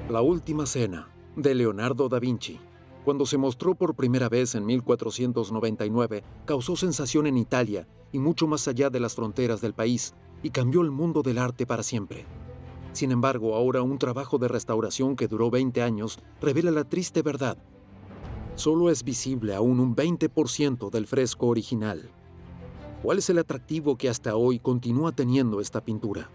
La Última Cena, de Leonardo da Vinci. Cuando se mostró por primera vez en 1499, causó sensación en Italia y mucho más allá de las fronteras del país, y cambió el mundo del arte para siempre. Sin embargo, ahora un trabajo de restauración que duró 20 años revela la triste verdad. Solo es visible aún un 20% del fresco original. ¿Cuál es el atractivo que hasta hoy continúa teniendo esta pintura?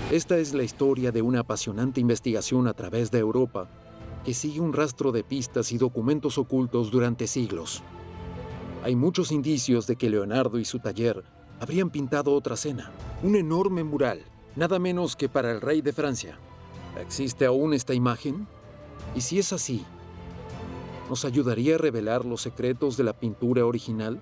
Esta es la historia de una apasionante investigación a través de Europa que sigue un rastro de pistas y documentos ocultos durante siglos. Hay muchos indicios de que Leonardo y su taller habrían pintado otra cena, un enorme mural, nada menos que para el rey de Francia. ¿Existe aún esta imagen? Y si es así, ¿nos ayudaría a revelar los secretos de la pintura original?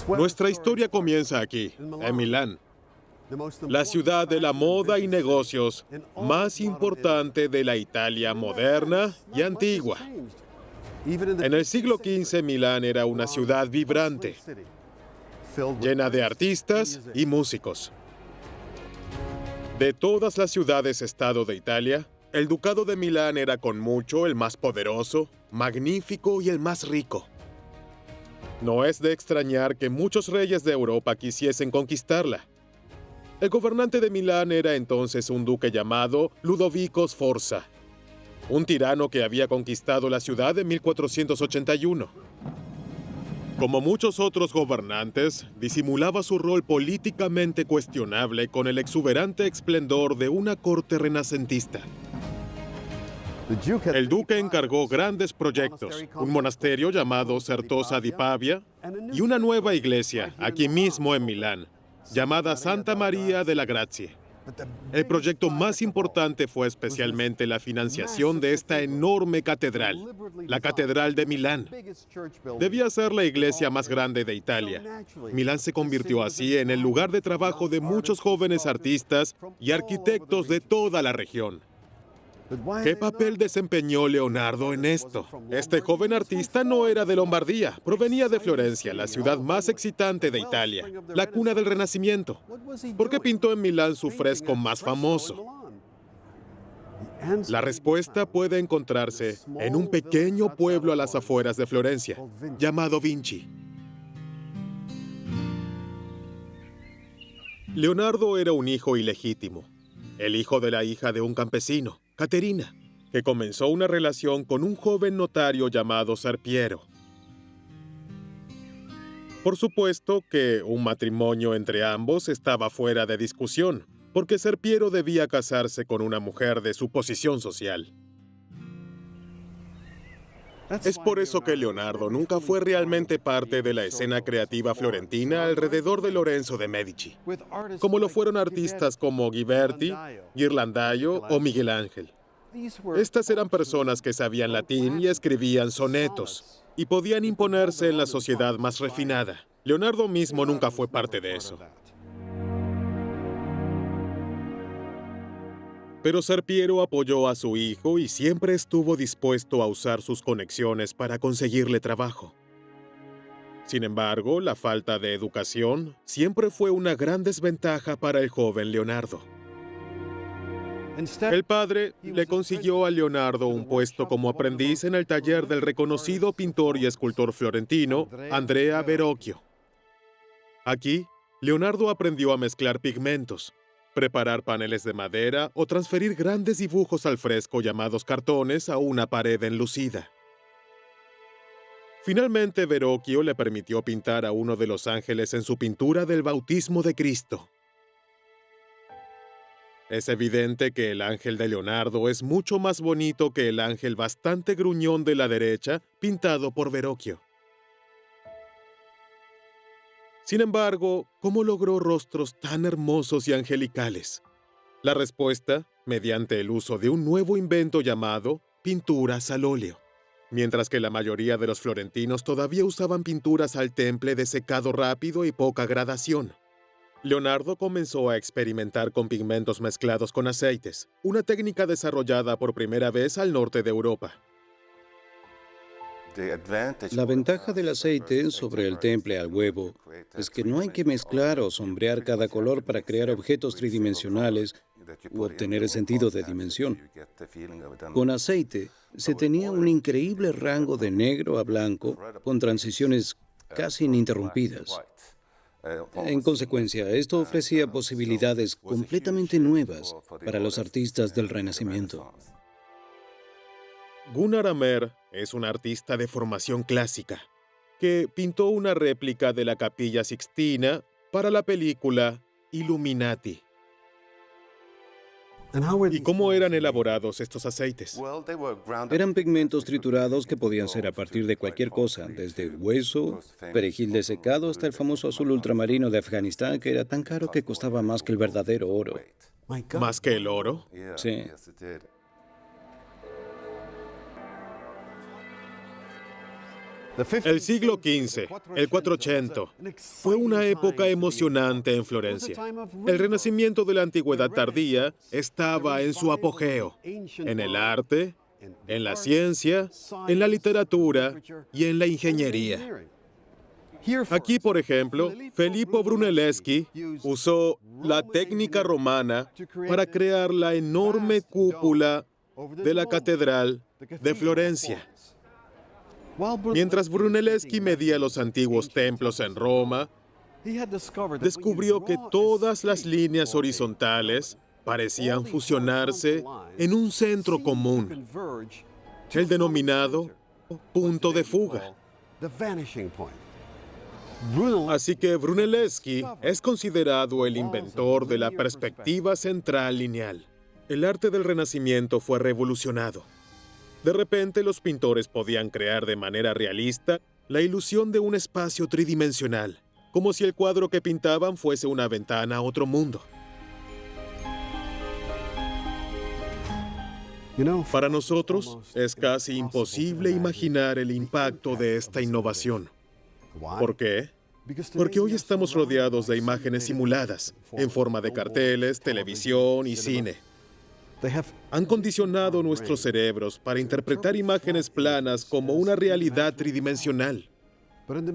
Nuestra historia comienza aquí, en Milán, la ciudad de la moda y negocios más importante de la Italia moderna y antigua. En el siglo XV, Milán era una ciudad vibrante, llena de artistas y músicos. De todas las ciudades-estado de Italia, el Ducado de Milán era con mucho el más poderoso, magnífico y el más rico. No es de extrañar que muchos reyes de Europa quisiesen conquistarla. El gobernante de Milán era entonces un duque llamado Ludovico Sforza, un tirano que había conquistado la ciudad en 1481. Como muchos otros gobernantes, disimulaba su rol políticamente cuestionable con el exuberante esplendor de una corte renacentista. El duque encargó grandes proyectos, un monasterio llamado Certosa di Pavia y una nueva iglesia, aquí mismo en Milán, llamada Santa María de la Grazie. El proyecto más importante fue especialmente la financiación de esta enorme catedral, la Catedral de Milán. Debía ser la iglesia más grande de Italia. Milán se convirtió así en el lugar de trabajo de muchos jóvenes artistas y arquitectos de toda la región. ¿Qué papel desempeñó Leonardo en esto? Este joven artista no era de Lombardía, provenía de Florencia, la ciudad más excitante de Italia, la cuna del Renacimiento. ¿Por qué pintó en Milán su fresco más famoso? La respuesta puede encontrarse en un pequeño pueblo a las afueras de Florencia, llamado Vinci. Leonardo era un hijo ilegítimo, el hijo de la hija de un campesino, Caterina, que comenzó una relación con un joven notario llamado Serpiero. Por supuesto que un matrimonio entre ambos estaba fuera de discusión, porque Serpiero debía casarse con una mujer de su posición social. Es por eso que Leonardo nunca fue realmente parte de la escena creativa florentina alrededor de Lorenzo de Medici, como lo fueron artistas como Ghiberti, Ghirlandaio o Miguel Ángel. Estas eran personas que sabían latín y escribían sonetos, y podían imponerse en la sociedad más refinada. Leonardo mismo nunca fue parte de eso. Pero Serpiero apoyó a su hijo y siempre estuvo dispuesto a usar sus conexiones para conseguirle trabajo. Sin embargo, la falta de educación siempre fue una gran desventaja para el joven Leonardo. El padre le consiguió a Leonardo un puesto como aprendiz en el taller del reconocido pintor y escultor florentino Andrea Verrocchio. Aquí, Leonardo aprendió a mezclar pigmentos, preparar paneles de madera o transferir grandes dibujos al fresco llamados cartones a una pared enlucida. Finalmente, Verrocchio le permitió pintar a uno de los ángeles en su pintura del bautismo de Cristo. Es evidente que el ángel de Leonardo es mucho más bonito que el ángel bastante gruñón de la derecha, pintado por Verrocchio. Sin embargo, ¿cómo logró rostros tan hermosos y angelicales? La respuesta, mediante el uso de un nuevo invento llamado pinturas al óleo. Mientras que la mayoría de los florentinos todavía usaban pinturas al temple de secado rápido y poca gradación. Leonardo comenzó a experimentar con pigmentos mezclados con aceites, una técnica desarrollada por primera vez al norte de Europa. La ventaja del aceite sobre el temple al huevo es que no hay que mezclar o sombrear cada color para crear objetos tridimensionales u obtener el sentido de dimensión. Con aceite se tenía un increíble rango de negro a blanco con transiciones casi ininterrumpidas. En consecuencia, esto ofrecía posibilidades completamente nuevas para los artistas del Renacimiento. Gunnar Amer es un artista de formación clásica que pintó una réplica de la Capilla Sixtina para la película Illuminati. ¿Y cómo eran elaborados estos aceites? Eran pigmentos triturados que podían ser a partir de cualquier cosa, desde hueso, perejil desecado hasta el famoso azul ultramarino de Afganistán, que era tan caro que costaba más que el verdadero oro. ¿Más que el oro? Sí. El siglo XV, el 480, fue una época emocionante en Florencia. El Renacimiento de la Antigüedad tardía estaba en su apogeo, en el arte, en la ciencia, en la literatura y en la ingeniería. Aquí, por ejemplo, Filippo Brunelleschi usó la técnica romana para crear la enorme cúpula de la Catedral de Florencia. Mientras Brunelleschi medía los antiguos templos en Roma, descubrió que todas las líneas horizontales parecían fusionarse en un centro común, el denominado punto de fuga. Así que Brunelleschi es considerado el inventor de la perspectiva central lineal. El arte del Renacimiento fue revolucionado. De repente, los pintores podían crear de manera realista la ilusión de un espacio tridimensional, como si el cuadro que pintaban fuese una ventana a otro mundo. Para nosotros, es casi imposible imaginar el impacto de esta innovación. ¿Por qué? Porque hoy estamos rodeados de imágenes simuladas, en forma de carteles, televisión y cine. Han condicionado nuestros cerebros para interpretar imágenes planas como una realidad tridimensional.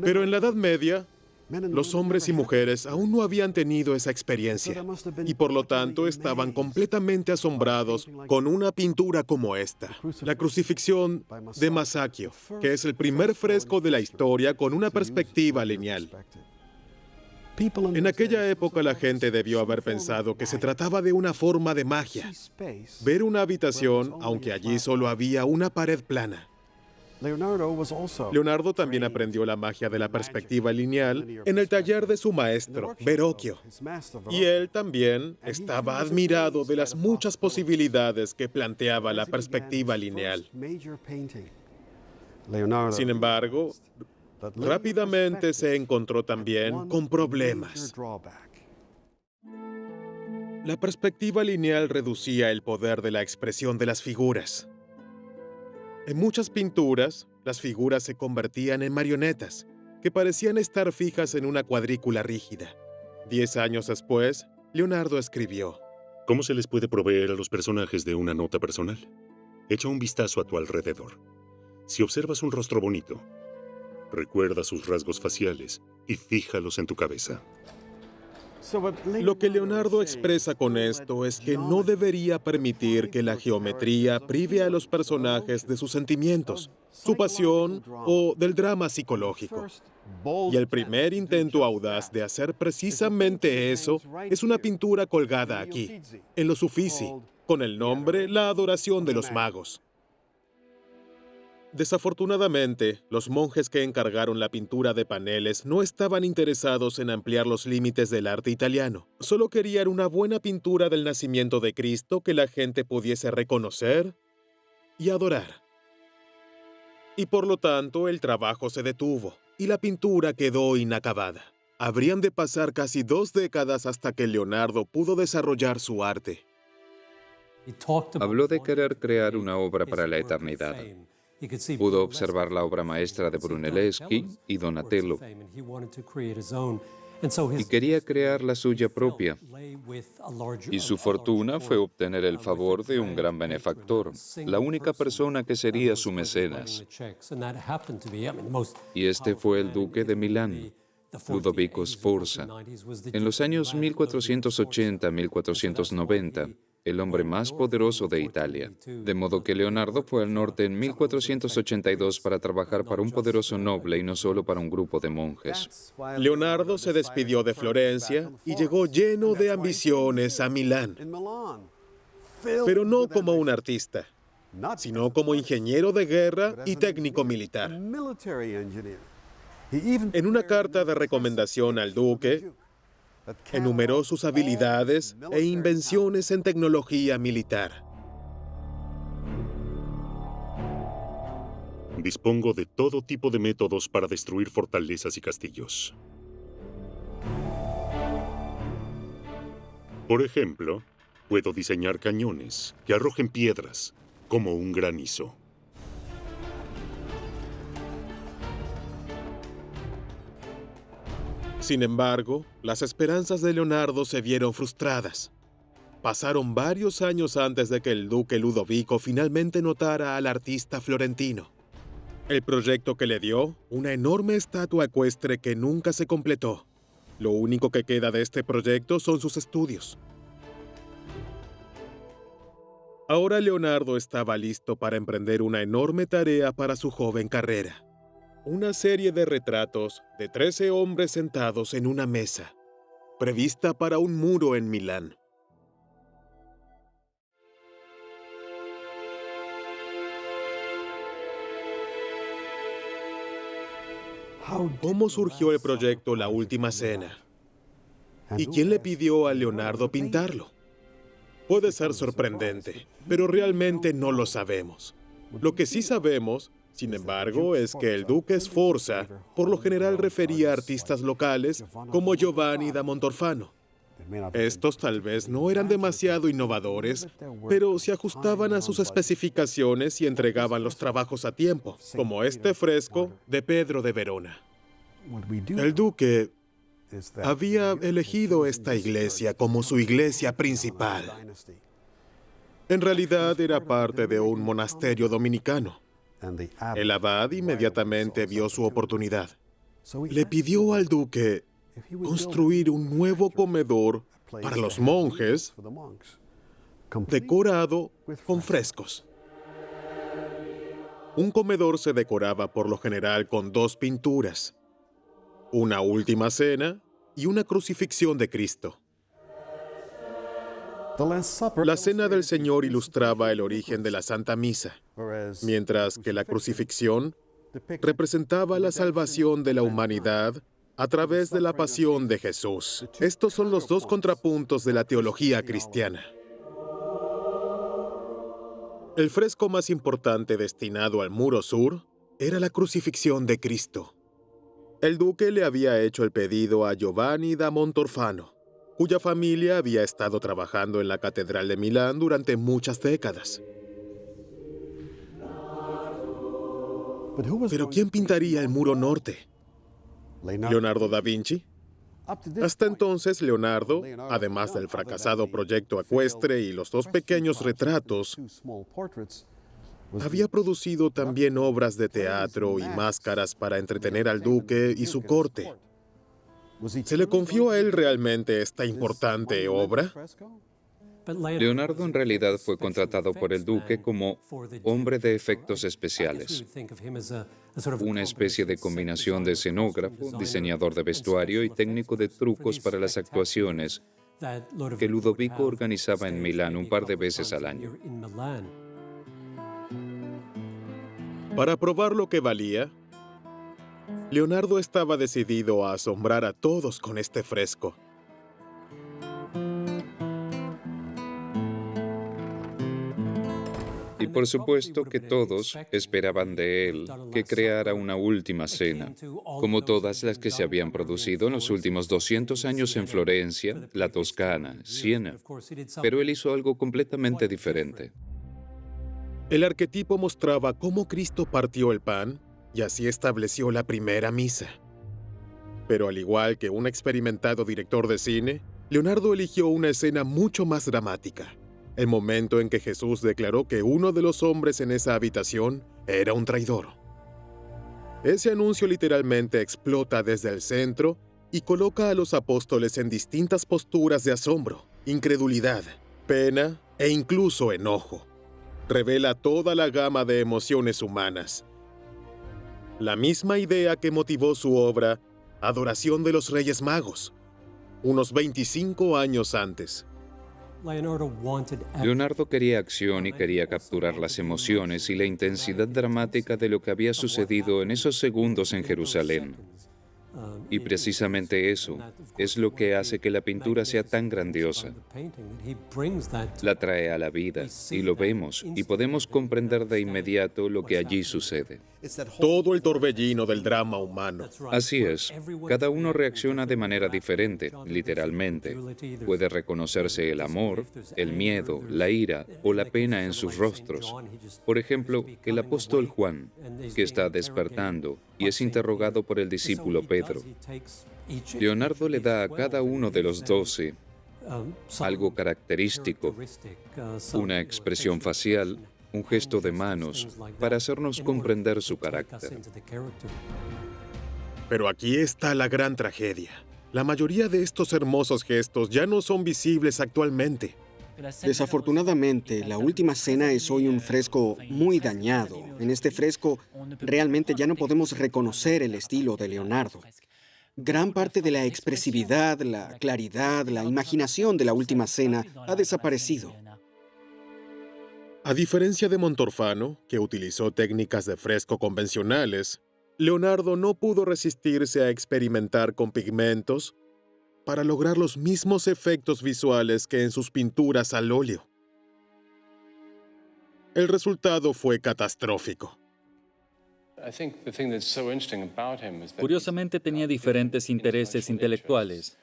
Pero en la Edad Media, los hombres y mujeres aún no habían tenido esa experiencia y por lo tanto estaban completamente asombrados con una pintura como esta, la Crucifixión de Masaccio, que es el primer fresco de la historia con una perspectiva lineal. En aquella época la gente debió haber pensado que se trataba de una forma de magia. Ver una habitación, aunque allí solo había una pared plana. Leonardo también aprendió la magia de la perspectiva lineal en el taller de su maestro, Verrocchio. Y él también estaba admirado de las muchas posibilidades que planteaba la perspectiva lineal. Sin embargo, rápidamente se encontró también con problemas. La perspectiva lineal reducía el poder de la expresión de las figuras. En muchas pinturas, las figuras se convertían en marionetas, que parecían estar fijas en una cuadrícula rígida. 10 años después, Leonardo escribió: ¿Cómo se les puede proveer a los personajes de una nota personal? Echa un vistazo a tu alrededor. Si observas un rostro bonito, recuerda sus rasgos faciales y fíjalos en tu cabeza. Lo que Leonardo expresa con esto es que no debería permitir que la geometría prive a los personajes de sus sentimientos, su pasión o del drama psicológico. Y el primer intento audaz de hacer precisamente eso es una pintura colgada aquí, en los Uffizi, con el nombre La Adoración de los Magos. Desafortunadamente, los monjes que encargaron la pintura de paneles no estaban interesados en ampliar los límites del arte italiano. Solo querían una buena pintura del nacimiento de Cristo que la gente pudiese reconocer y adorar. Y por lo tanto, el trabajo se detuvo y la pintura quedó inacabada. Habrían de pasar casi 2 décadas hasta que Leonardo pudo desarrollar su arte. Habló de querer crear una obra para la eternidad. Pudo observar la obra maestra de Brunelleschi y Donatello y quería crear la suya propia. Y su fortuna fue obtener el favor de un gran benefactor, la única persona que sería su mecenas. Y este fue el duque de Milán, Ludovico Sforza. En los años 1480-1490, el hombre más poderoso de Italia. De modo que Leonardo fue al norte en 1482 para trabajar para un poderoso noble y no solo para un grupo de monjes. Leonardo se despidió de Florencia y llegó lleno de ambiciones a Milán, pero no como un artista, sino como ingeniero de guerra y técnico militar. En una carta de recomendación al duque, enumeró sus habilidades e invenciones en tecnología militar. Dispongo de todo tipo de métodos para destruir fortalezas y castillos. Por ejemplo, puedo diseñar cañones que arrojen piedras como un granizo. Sin embargo, las esperanzas de Leonardo se vieron frustradas. Pasaron varios años antes de que el duque Ludovico finalmente notara al artista florentino. El proyecto que le dio, una enorme estatua ecuestre que nunca se completó. Lo único que queda de este proyecto son sus estudios. Ahora Leonardo estaba listo para emprender una enorme tarea para su joven carrera. Una serie de retratos de 13 hombres sentados en una mesa, prevista para un muro en Milán. ¿Cómo surgió el proyecto La Última Cena? ¿Y quién le pidió a Leonardo pintarlo? Puede ser sorprendente, pero realmente no lo sabemos. Lo que sí sabemos, sin embargo, es que el duque Sforza por lo general refería a artistas locales como Giovanni da Montorfano. Estos tal vez no eran demasiado innovadores, pero se ajustaban a sus especificaciones y entregaban los trabajos a tiempo, como este fresco de Pedro de Verona. El duque había elegido esta iglesia como su iglesia principal. En realidad era parte de un monasterio dominicano. El abad inmediatamente vio su oportunidad. Le pidió al duque construir un nuevo comedor para los monjes, decorado con frescos. Un comedor se decoraba por lo general con 2 pinturas, una Última Cena y una crucifixión de Cristo. La Cena del Señor ilustraba el origen de la Santa Misa, mientras que la crucifixión representaba la salvación de la humanidad a través de la pasión de Jesús. Estos son los 2 contrapuntos de la teología cristiana. El fresco más importante destinado al muro sur era la crucifixión de Cristo. El duque le había hecho el pedido a Giovanni da Montorfano, cuya familia había estado trabajando en la Catedral de Milán durante muchas décadas. ¿Pero quién pintaría el muro norte? ¿Leonardo da Vinci? Hasta entonces, Leonardo, además del fracasado proyecto ecuestre y los 2 pequeños retratos, había producido también obras de teatro y máscaras para entretener al duque y su corte. ¿Se le confió a él realmente esta importante obra? Leonardo en realidad fue contratado por el duque como hombre de efectos especiales, una especie de combinación de escenógrafo, diseñador de vestuario y técnico de trucos para las actuaciones que Ludovico organizaba en Milán un par de veces al año. Para probar lo que valía, Leonardo estaba decidido a asombrar a todos con este fresco. Y por supuesto que todos esperaban de él que creara una última cena, como todas las que se habían producido en los últimos 200 años en Florencia, la Toscana, Siena. Pero él hizo algo completamente diferente. El arquetipo mostraba cómo Cristo partió el pan y así estableció la primera misa. Pero al igual que un experimentado director de cine, Leonardo eligió una escena mucho más dramática. El momento en que Jesús declaró que uno de los hombres en esa habitación era un traidor. Ese anuncio literalmente explota desde el centro y coloca a los apóstoles en distintas posturas de asombro, incredulidad, pena e incluso enojo. Revela toda la gama de emociones humanas. La misma idea que motivó su obra Adoración de los Reyes Magos, unos 25 años antes. Leonardo quería acción y quería capturar las emociones y la intensidad dramática de lo que había sucedido en esos segundos en Jerusalén. Y precisamente eso es lo que hace que la pintura sea tan grandiosa. La trae a la vida y lo vemos y podemos comprender de inmediato lo que allí sucede. Todo el torbellino del drama humano. Así es, cada uno reacciona de manera diferente, literalmente. Puede reconocerse el amor, el miedo, la ira o la pena en sus rostros. Por ejemplo, el apóstol Juan, que está despertando y es interrogado por el discípulo Pedro. Leonardo le da a cada uno de los 12 algo característico, una expresión facial, un gesto de manos, para hacernos comprender su carácter. Pero aquí está la gran tragedia. La mayoría de estos hermosos gestos ya no son visibles actualmente. Desafortunadamente, la última cena es hoy un fresco muy dañado. En este fresco, realmente ya no podemos reconocer el estilo de Leonardo. Gran parte de la expresividad, la claridad, la imaginación de la última cena ha desaparecido. A diferencia de Montorfano, que utilizó técnicas de fresco convencionales, Leonardo no pudo resistirse a experimentar con pigmentos para lograr los mismos efectos visuales que en sus pinturas al óleo. El resultado fue catastrófico. Curiosamente tenía diferentes intereses intelectuales.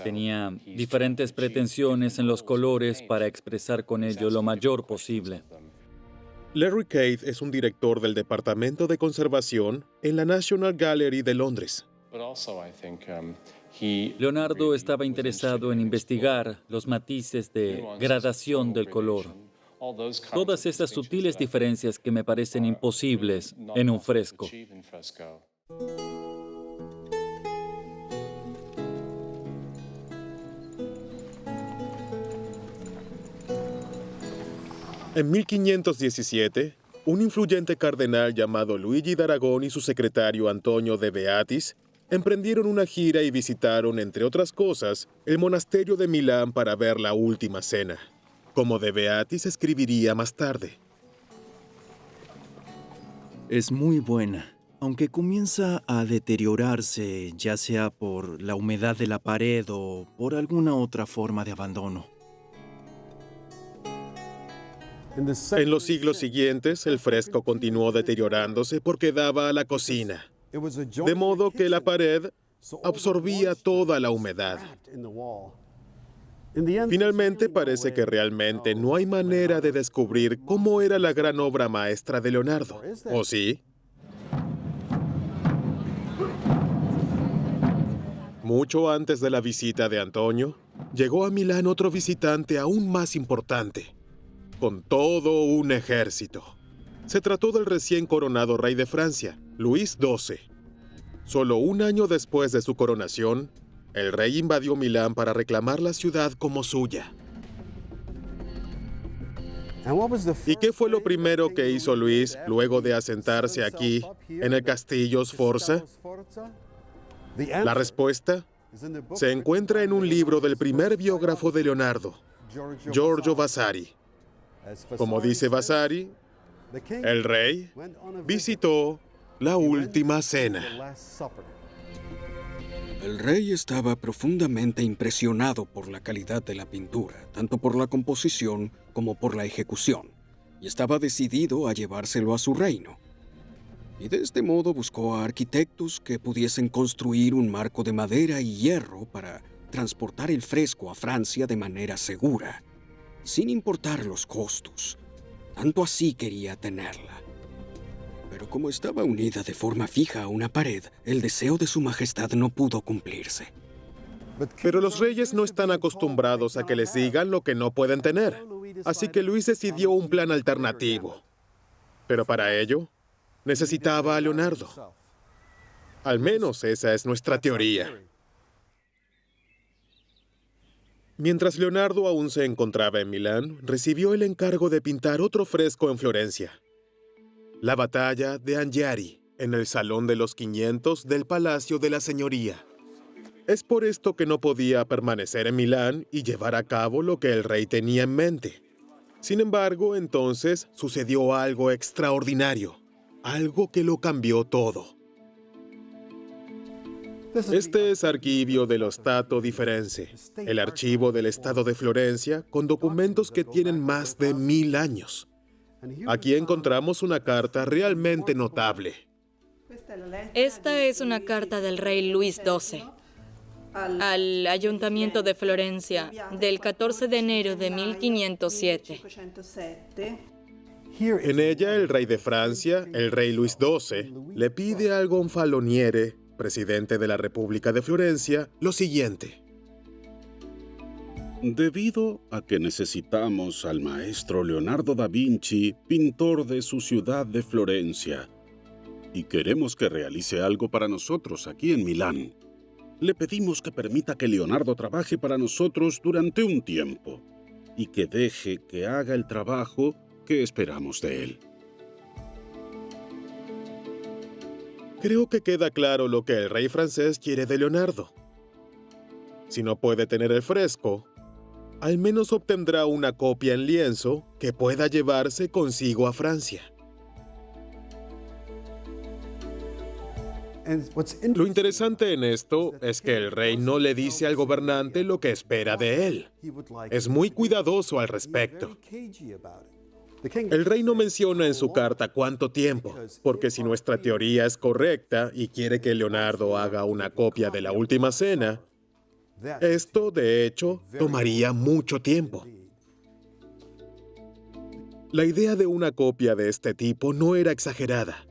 Tenía diferentes pretensiones en los colores para expresar con ello lo mayor posible. Larry Cade es un director del Departamento de Conservación en la National Gallery de Londres. Leonardo estaba interesado en investigar los matices de gradación del color. Todas esas sutiles diferencias que me parecen imposibles en un fresco. En 1517, un influyente cardenal llamado Luigi d'Aragón y su secretario Antonio de Beatis emprendieron una gira y visitaron, entre otras cosas, el monasterio de Milán para ver la última cena, como de Beatis escribiría más tarde. Es muy buena, aunque comienza a deteriorarse, ya sea por la humedad de la pared o por alguna otra forma de abandono. En los siglos siguientes, el fresco continuó deteriorándose porque daba a la cocina, de modo que la pared absorbía toda la humedad. Finalmente, parece que realmente no hay manera de descubrir cómo era la gran obra maestra de Leonardo, ¿o sí? Mucho antes de la visita de Antonio, llegó a Milán otro visitante aún más importante, con todo un ejército. Se trató del recién coronado rey de Francia, Luis XII. Solo un año después de su coronación, el rey invadió Milán para reclamar la ciudad como suya. ¿Y qué fue lo primero que hizo Luis luego de asentarse aquí, en el castillo Sforza? La respuesta se encuentra en un libro del primer biógrafo de Leonardo, Giorgio Vasari. Como dice Vasari, el rey visitó la última cena. El rey estaba profundamente impresionado por la calidad de la pintura, tanto por la composición como por la ejecución. y estaba decidido a llevárselo a su reino. Y de este modo buscó a arquitectos que pudiesen construir un marco de madera y hierro para transportar el fresco a Francia de manera segura, sin importar los costos. Tanto así quería tenerla. Pero como estaba unida de forma fija a una pared, el deseo de su majestad no pudo cumplirse. Pero los reyes no están acostumbrados a que les digan lo que no pueden tener. Así que Luis decidió un plan alternativo. Pero para ello, necesitaba a Leonardo. Al menos esa es nuestra teoría. Mientras Leonardo aún se encontraba en Milán, recibió el encargo de pintar otro fresco en Florencia. La batalla de Anghiari, en el Salón de los 500 del Palacio de la Señoría. Es por esto que no podía permanecer en Milán y llevar a cabo lo que el rey tenía en mente. Sin embargo, entonces sucedió algo extraordinario, algo que lo cambió todo. Este es Archivio dello Stato di Firenze, el archivo del Estado de Florencia con documentos que tienen más de 1000 años. Aquí encontramos una carta realmente notable. Esta es una carta del rey Luis XII al Ayuntamiento de Florencia del 14 de enero de 1507. En ella, el rey de Francia, el rey Luis XII, le pide al gonfaloniere, presidente de la República de Florencia, lo siguiente. Debido a que necesitamos al maestro Leonardo da Vinci, pintor de su ciudad de Florencia, y queremos que realice algo para nosotros aquí en Milán, le pedimos que permita que Leonardo trabaje para nosotros durante un tiempo y que deje que haga el trabajo que esperamos de él. Creo que queda claro lo que el rey francés quiere de Leonardo. Si no puede tener el fresco, al menos obtendrá una copia en lienzo que pueda llevarse consigo a Francia. Lo interesante en esto es que el rey no le dice al gobernante lo que espera de él. Es muy cuidadoso al respecto. El rey no menciona en su carta cuánto tiempo, porque si nuestra teoría es correcta y quiere que Leonardo haga una copia de la Última Cena, esto, de hecho, tomaría mucho tiempo. La idea de una copia de este tipo no era exagerada.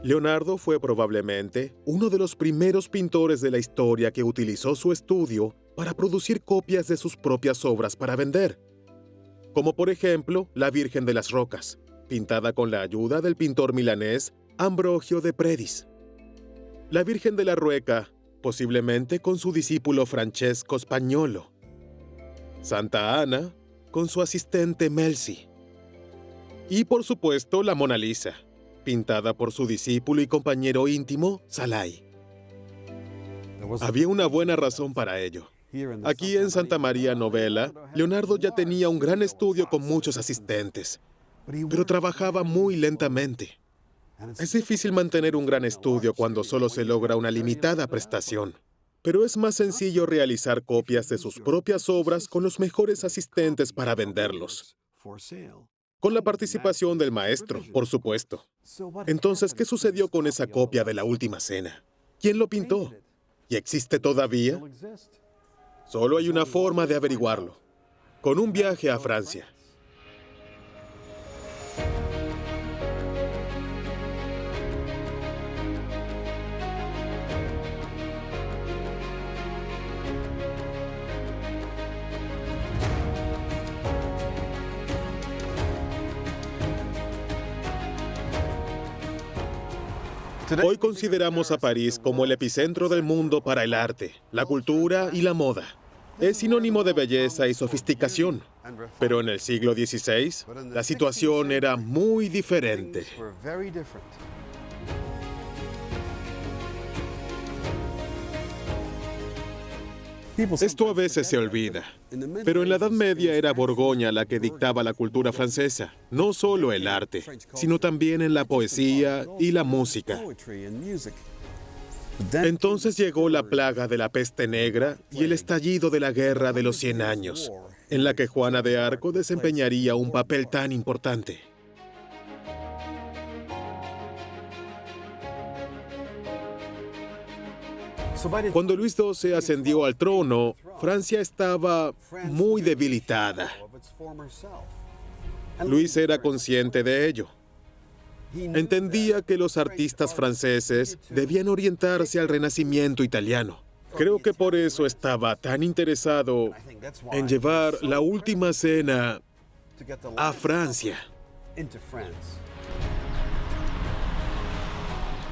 Leonardo fue probablemente uno de los primeros pintores de la historia que utilizó su estudio para producir copias de sus propias obras para vender, como por ejemplo la Virgen de las Rocas, pintada con la ayuda del pintor milanés Ambrogio de Predis. La Virgen de la Rueca, posiblemente con su discípulo Francesco Spagnolo. Santa Ana, con su asistente Melzi. Y por supuesto la Mona Lisa, pintada por su discípulo y compañero íntimo Salai. Había una buena razón para ello. Aquí en Santa María Novella, Leonardo ya tenía un gran estudio con muchos asistentes, pero trabajaba muy lentamente. Es difícil mantener un gran estudio cuando solo se logra una limitada prestación, pero es más sencillo realizar copias de sus propias obras con los mejores asistentes para venderlos. Con la participación del maestro, por supuesto. Entonces, ¿qué sucedió con esa copia de la Última Cena? ¿Quién lo pintó? ¿Y existe todavía? Solo hay una forma de averiguarlo: con un viaje a Francia. Hoy consideramos a París como el epicentro del mundo para el arte, la cultura y la moda. Es sinónimo de belleza y sofisticación. Pero en el siglo XVI, la situación era muy diferente. Esto a veces se olvida, pero en la Edad Media era Borgoña la que dictaba la cultura francesa, no solo el arte, sino también en la poesía y la música. Entonces llegó la plaga de la peste negra y el estallido de la Guerra de los 100 Años. en la que Juana de Arco desempeñaría un papel tan importante. Cuando Luis XII ascendió al trono, Francia estaba muy debilitada. Luis era consciente de ello. Entendía que los artistas franceses debían orientarse al Renacimiento italiano. Creo que por eso estaba tan interesado en llevar La Última Cena a Francia.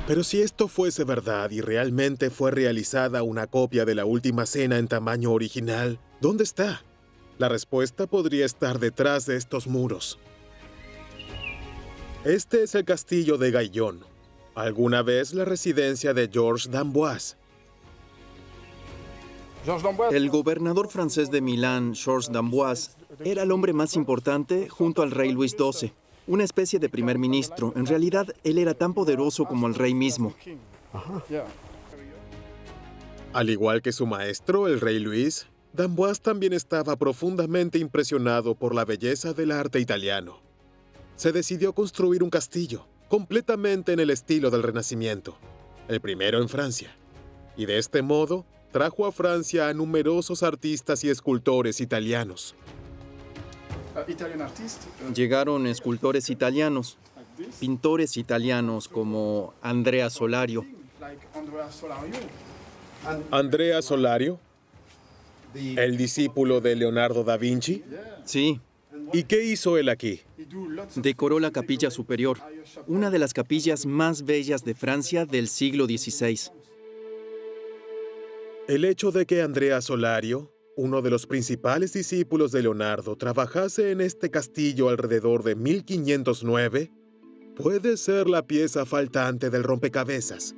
Pero si esto fuese verdad y realmente fue realizada una copia de La Última Cena en tamaño original, ¿dónde está? La respuesta podría estar detrás de estos muros. Este es el castillo de Gaillon, alguna vez la residencia de Georges d'Amboise. El gobernador francés de Milán, Georges d'Amboise, era el hombre más importante junto al rey Luis XII. Una especie de primer ministro. En realidad, él era tan poderoso como el rey mismo. Al igual que su maestro, el rey Luis, d'Amboise también estaba profundamente impresionado por la belleza del arte italiano. Se decidió construir un castillo, completamente en el estilo del Renacimiento, el primero en Francia. Y de este modo, trajo a Francia a numerosos artistas y escultores italianos. Llegaron escultores italianos, pintores italianos como Andrea Solario. ¿Andrea Solario? ¿El discípulo de Leonardo da Vinci? Sí. ¿Y qué hizo él aquí? Decoró la capilla superior, una de las capillas más bellas de Francia del siglo XVI. El hecho de que Andrea Solario, uno de los principales discípulos de Leonardo, trabajase en este castillo alrededor de 1509, puede ser la pieza faltante del rompecabezas.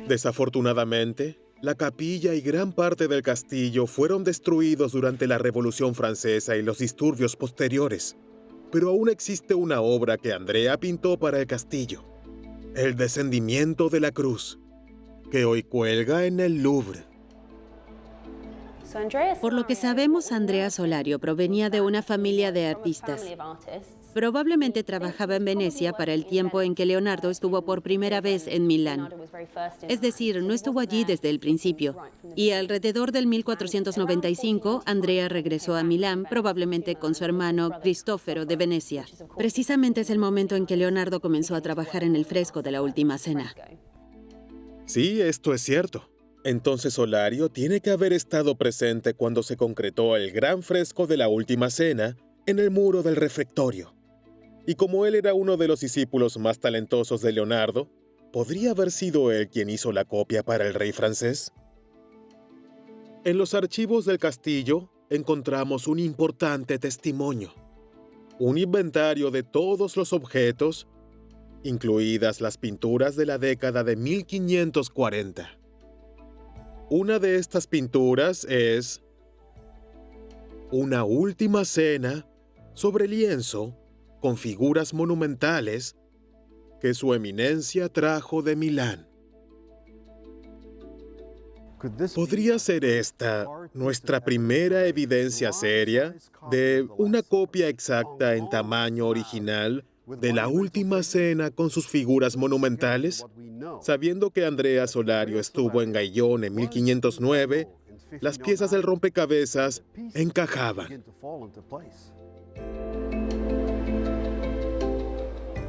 Desafortunadamente, la capilla y gran parte del castillo fueron destruidos durante la Revolución Francesa y los disturbios posteriores, pero aún existe una obra que Andrea pintó para el castillo, El Descendimiento de la Cruz, que hoy cuelga en el Louvre. Por lo que sabemos, Andrea Solario provenía de una familia de artistas. Probablemente trabajaba en Venecia para el tiempo en que Leonardo estuvo por primera vez en Milán. Es decir, no estuvo allí desde el principio. Y alrededor del 1495, Andrea regresó a Milán, probablemente con su hermano Cristoforo de Venecia. Precisamente es el momento en que Leonardo comenzó a trabajar en el fresco de La Última Cena. Sí, esto es cierto. Entonces Solario tiene que haber estado presente cuando se concretó el gran fresco de La Última Cena en el muro del refectorio. Y como él era uno de los discípulos más talentosos de Leonardo, ¿podría haber sido él quien hizo la copia para el rey francés? En los archivos del castillo encontramos un importante testimonio, un inventario de todos los objetos, incluidas las pinturas de la década de 1540. Una de estas pinturas es Una Última Cena sobre lienzo con figuras monumentales que su eminencia trajo de Milán. ¿Podría ser esta nuestra primera evidencia seria de una copia exacta en tamaño original de La Última Cena con sus figuras monumentales? Sabiendo que Andrea Solario estuvo en Gaillon en 1509, las piezas del rompecabezas encajaban.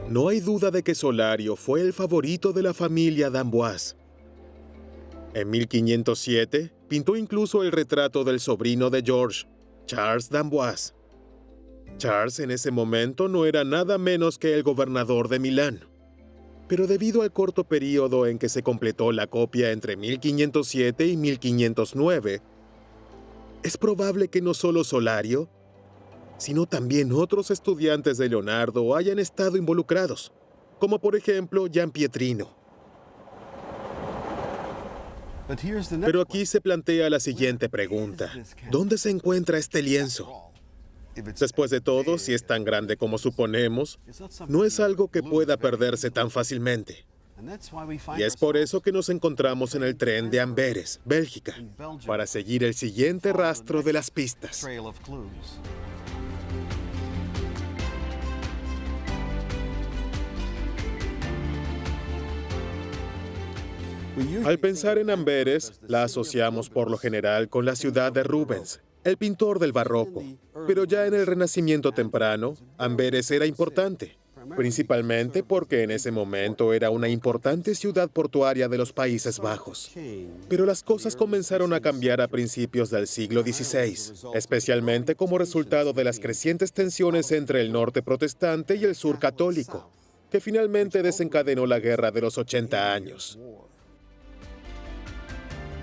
No hay duda de que Solario fue el favorito de la familia d'Amboise. En 1507, pintó incluso el retrato del sobrino de Georges, Charles d'Amboise. Charles en ese momento no era nada menos que el gobernador de Milán. Pero debido al corto periodo en que se completó la copia entre 1507 y 1509, es probable que no solo Solario, sino también otros estudiantes de Leonardo hayan estado involucrados, como por ejemplo Giampietrino. Pero aquí se plantea la siguiente pregunta: ¿dónde se encuentra este lienzo? Después de todo, si es tan grande como suponemos, no es algo que pueda perderse tan fácilmente. Y es por eso que nos encontramos en el tren de Amberes, Bélgica, para seguir el siguiente rastro de las pistas. Al pensar en Amberes, la asociamos por lo general con la ciudad de Rubens, el pintor del barroco. Pero ya en el Renacimiento temprano, Amberes era importante, principalmente porque en ese momento era una importante ciudad portuaria de los Países Bajos. Pero las cosas comenzaron a cambiar a principios del siglo XVI, especialmente como resultado de las crecientes tensiones entre el norte protestante y el sur católico, que finalmente desencadenó la Guerra de los 80 años.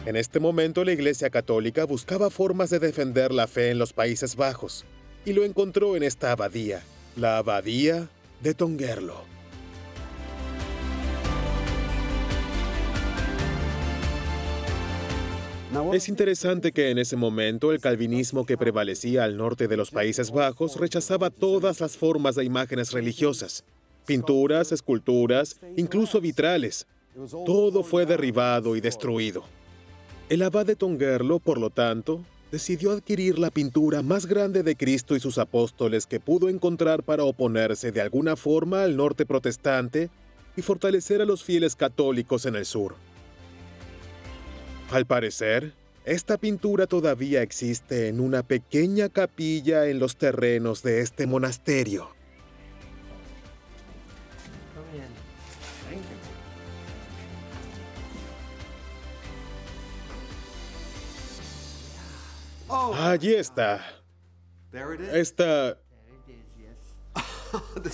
En este momento, la Iglesia Católica buscaba formas de defender la fe en los Países Bajos, y lo encontró en esta abadía, la Abadía de Tongerlo. Es interesante que en ese momento el calvinismo que prevalecía al norte de los Países Bajos rechazaba todas las formas de imágenes religiosas, pinturas, esculturas, incluso vitrales. Todo fue derribado y destruido. El abad de Tongerlo, por lo tanto, decidió adquirir la pintura más grande de Cristo y sus apóstoles que pudo encontrar para oponerse de alguna forma al norte protestante y fortalecer a los fieles católicos en el sur. Al parecer, esta pintura todavía existe en una pequeña capilla en los terrenos de este monasterio. Allí está. Esta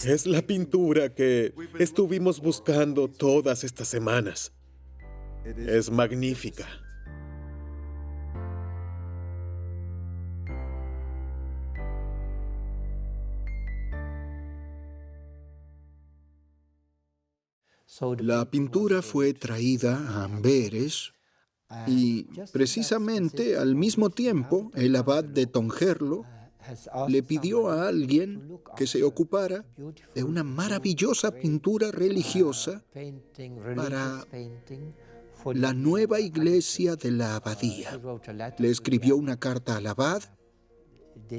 es la pintura que estuvimos buscando todas estas semanas. Es magnífica. La pintura fue traída a Amberes y precisamente al mismo tiempo el abad de Tongerlo le pidió a alguien que se ocupara de una maravillosa pintura religiosa para la nueva iglesia de la abadía. Le escribió una carta al abad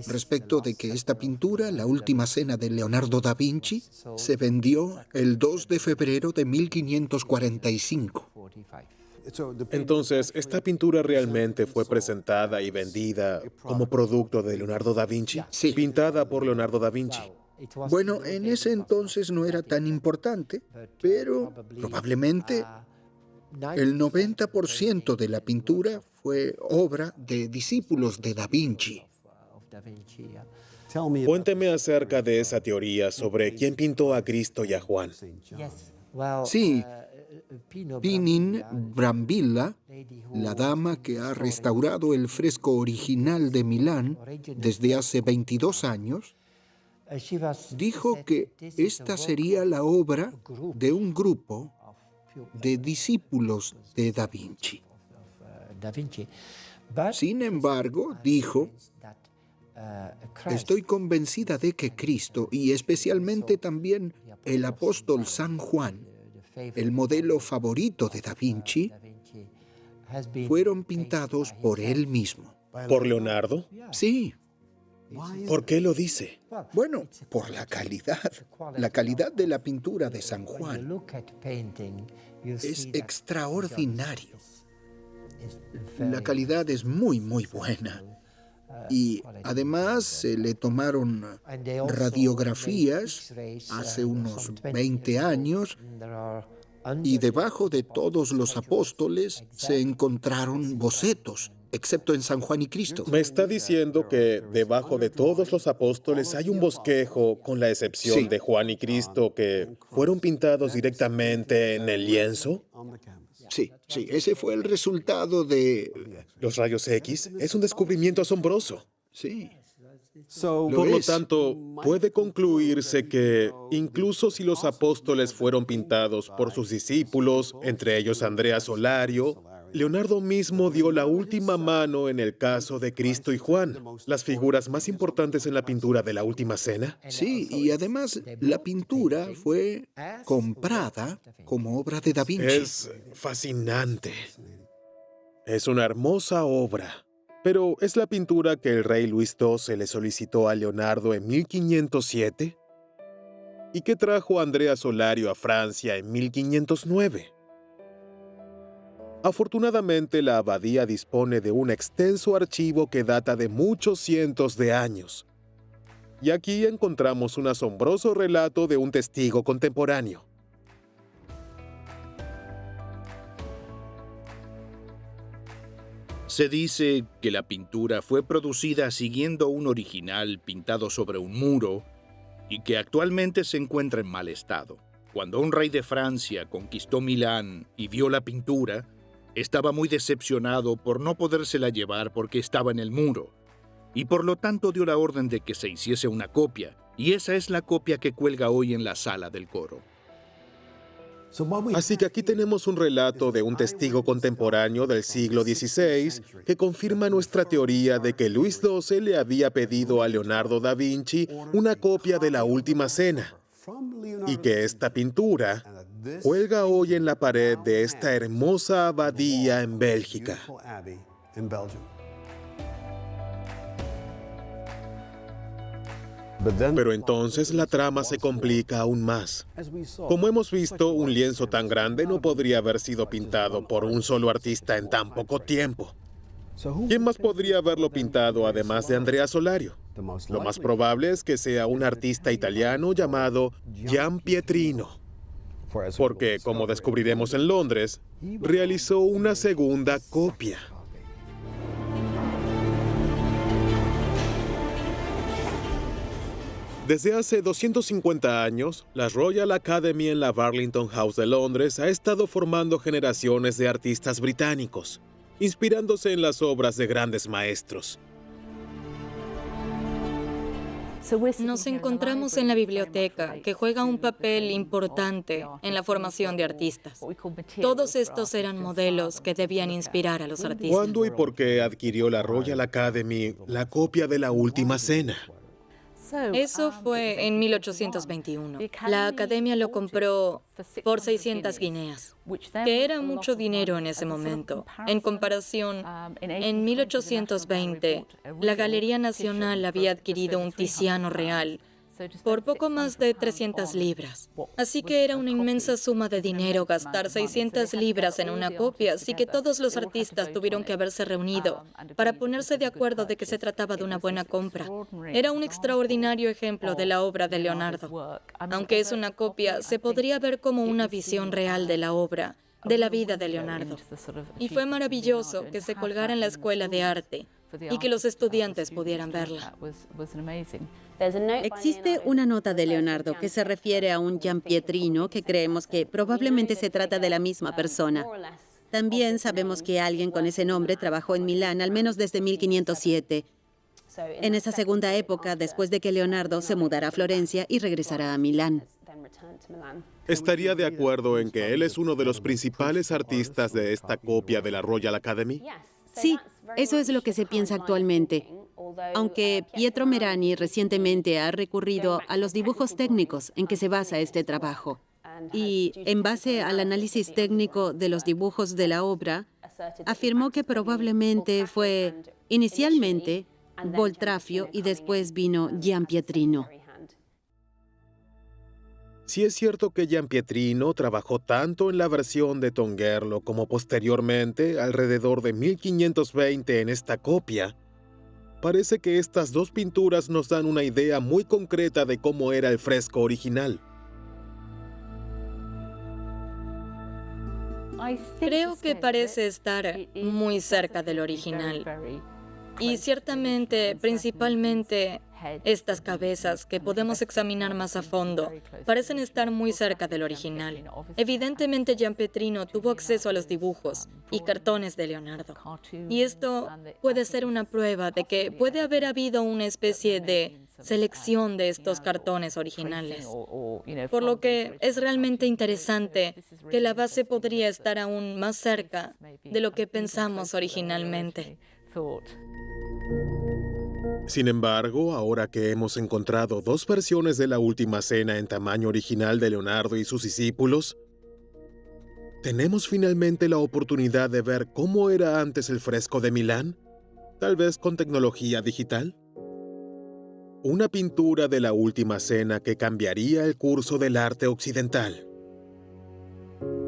respecto de que esta pintura, La Última Cena de Leonardo da Vinci, se vendió el 2 de febrero de 1545. Entonces, ¿esta pintura realmente fue presentada y vendida como producto de Leonardo da Vinci? Sí. Pintada por Leonardo da Vinci. Bueno, en ese entonces no era tan importante, pero probablemente el 90% de la pintura fue obra de discípulos de da Vinci. Cuénteme acerca de esa teoría sobre quién pintó a Cristo y a Juan. Sí, Pinin Brambilla, la dama que ha restaurado el fresco original de Milán desde hace 22 años, dijo que esta sería la obra de un grupo de discípulos de da Vinci. Sin embargo, dijo, estoy convencida de que Cristo, y especialmente también el apóstol San Juan, el modelo favorito de da Vinci, fueron pintados por él mismo. ¿Por Leonardo? Sí. ¿Por qué lo dice? Bueno, por la calidad. La calidad de la pintura de San Juan es extraordinario. La calidad es muy, muy buena. Y además se le tomaron radiografías hace unos 20 años y debajo de todos los apóstoles se encontraron bocetos, excepto en San Juan y Cristo. ¿Me está diciendo que debajo de todos los apóstoles hay un bosquejo, con la excepción de Juan y Cristo, que fueron pintados directamente en el lienzo? Sí, ese fue el resultado de... ¿Los rayos X? Es un descubrimiento asombroso. Sí. Por lo tanto, puede concluirse que, incluso si los apóstoles fueron pintados por sus discípulos, entre ellos Andrea Solario, Leonardo mismo dio la última mano en el caso de Cristo y Juan, las figuras más importantes en la pintura de la Última Cena. Sí, y además la pintura fue comprada como obra de Da Vinci. Es fascinante. Es una hermosa obra. Pero ¿es la pintura que el rey Luis XII le solicitó a Leonardo en 1507? ¿Y qué trajo Andrea Solario a Francia en 1509? Afortunadamente, la abadía dispone de un extenso archivo que data de muchos cientos de años. Y aquí encontramos un asombroso relato de un testigo contemporáneo. Se dice que la pintura fue producida siguiendo un original pintado sobre un muro y que actualmente se encuentra en mal estado. Cuando un rey de Francia conquistó Milán y vio la pintura, estaba muy decepcionado por no podérsela llevar porque estaba en el muro, y por lo tanto dio la orden de que se hiciese una copia, y esa es la copia que cuelga hoy en la sala del coro. Así que aquí tenemos un relato de un testigo contemporáneo del siglo XVI que confirma nuestra teoría de que Luis XII le había pedido a Leonardo da Vinci una copia de la Última Cena, y que esta pintura cuelga hoy en la pared de esta hermosa abadía en Bélgica. Pero entonces la trama se complica aún más. Como hemos visto, un lienzo tan grande no podría haber sido pintado por un solo artista en tan poco tiempo. ¿Quién más podría haberlo pintado además de Andrea Solario? Lo más probable es que sea un artista italiano llamado Giampietrino, porque, como descubriremos en Londres, realizó una segunda copia. Desde hace 250 años, la Royal Academy en la Burlington House de Londres ha estado formando generaciones de artistas británicos, inspirándose en las obras de grandes maestros. Nos encontramos en la biblioteca, que juega un papel importante en la formación de artistas. Todos estos eran modelos que debían inspirar a los artistas. ¿Cuándo y por qué adquirió la Royal Academy la copia de la Última Cena? Eso fue en 1821. La academia lo compró por 600 guineas, que era mucho dinero en ese momento. En comparación, en 1820, la Galería Nacional había adquirido un Tiziano real por poco más de 300 libras. Así que era una inmensa suma de dinero gastar 600 libras en una copia, así que todos los artistas tuvieron que haberse reunido para ponerse de acuerdo de que se trataba de una buena compra. Era un extraordinario ejemplo de la obra de Leonardo. Aunque es una copia, se podría ver como una visión real de la obra, de la vida de Leonardo. Y fue maravilloso que se colgara en la Escuela de Arte y que los estudiantes pudieran verla. Existe una nota de Leonardo que se refiere a un Giampietrino que creemos que probablemente se trata de la misma persona. También sabemos que alguien con ese nombre trabajó en Milán al menos desde 1507. En esa segunda época, después de que Leonardo se mudara a Florencia y regresara a Milán. ¿Estaría de acuerdo en que él es uno de los principales artistas de esta copia de la Royal Academy? Sí, eso es lo que se piensa actualmente. Aunque Pietro Merani recientemente ha recurrido a los dibujos técnicos en que se basa este trabajo. Y en base al análisis técnico de los dibujos de la obra, afirmó que probablemente fue inicialmente Boltraffio y después vino Giampietrino. Si es cierto que Giampietrino trabajó tanto en la versión de Tongerlo como posteriormente, alrededor de 1520 en esta copia, parece que estas dos pinturas nos dan una idea muy concreta de cómo era el fresco original. Creo que parece estar muy cerca del original. Y ciertamente, principalmente, Estas cabezas, que podemos examinar más a fondo, parecen estar muy cerca del original. Evidentemente, Giampetrino tuvo acceso a los dibujos y cartones de Leonardo. Y esto puede ser una prueba de que puede haber habido una especie de selección de estos cartones originales. Por lo que es realmente interesante que la base podría estar aún más cerca de lo que pensamos originalmente. Sin embargo, ahora que hemos encontrado dos versiones de la Última Cena en tamaño original de Leonardo y sus discípulos, ¿tenemos finalmente la oportunidad de ver cómo era antes el fresco de Milán? Tal vez con tecnología digital. Una pintura de la Última Cena que cambiaría el curso del arte occidental.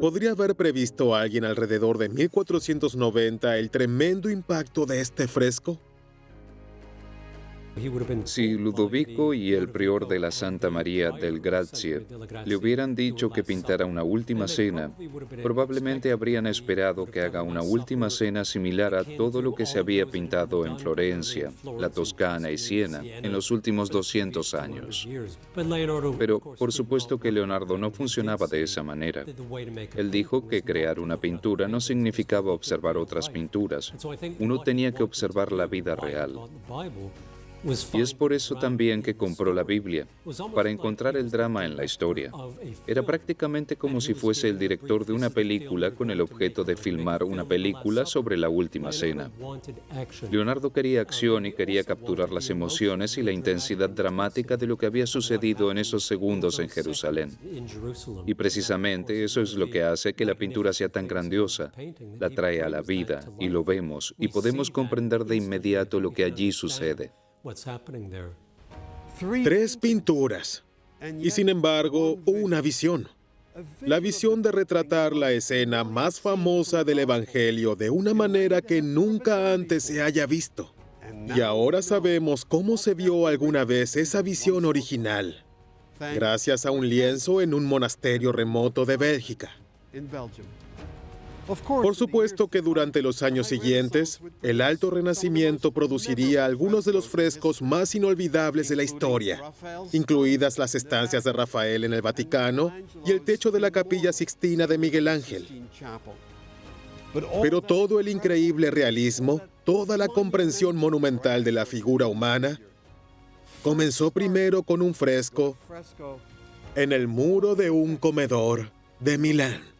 ¿Podría haber previsto alguien alrededor de 1490 el tremendo impacto de este fresco? Si Ludovico y el prior de la Santa María del Grazie le hubieran dicho que pintara una última cena, probablemente habrían esperado que haga una última cena similar a todo lo que se había pintado en Florencia, la Toscana y Siena en los últimos 200 años. Pero por supuesto que Leonardo no funcionaba de esa manera. Él dijo que crear una pintura no significaba observar otras pinturas. Uno tenía que observar la vida real. Y es por eso también que compró la Biblia, para encontrar el drama en la historia. Era prácticamente como si fuese el director de una película con el objeto de filmar una película sobre la Última Cena. Leonardo quería acción y quería capturar las emociones y la intensidad dramática de lo que había sucedido en esos segundos en Jerusalén. Y precisamente eso es lo que hace que la pintura sea tan grandiosa. La trae a la vida y lo vemos y podemos comprender de inmediato lo que allí sucede. 3 pinturas. Y sin embargo, una visión. La visión de retratar la escena más famosa del Evangelio de una manera que nunca antes se haya visto. Y ahora sabemos cómo se vio alguna vez esa visión original, gracias a un lienzo en un monasterio remoto de Bélgica. Por supuesto que durante los años siguientes, el Alto Renacimiento produciría algunos de los frescos más inolvidables de la historia, incluidas las estancias de Rafael en el Vaticano y el techo de la Capilla Sixtina de Miguel Ángel. Pero todo el increíble realismo, toda la comprensión monumental de la figura humana, comenzó primero con un fresco en el muro de un comedor de Milán.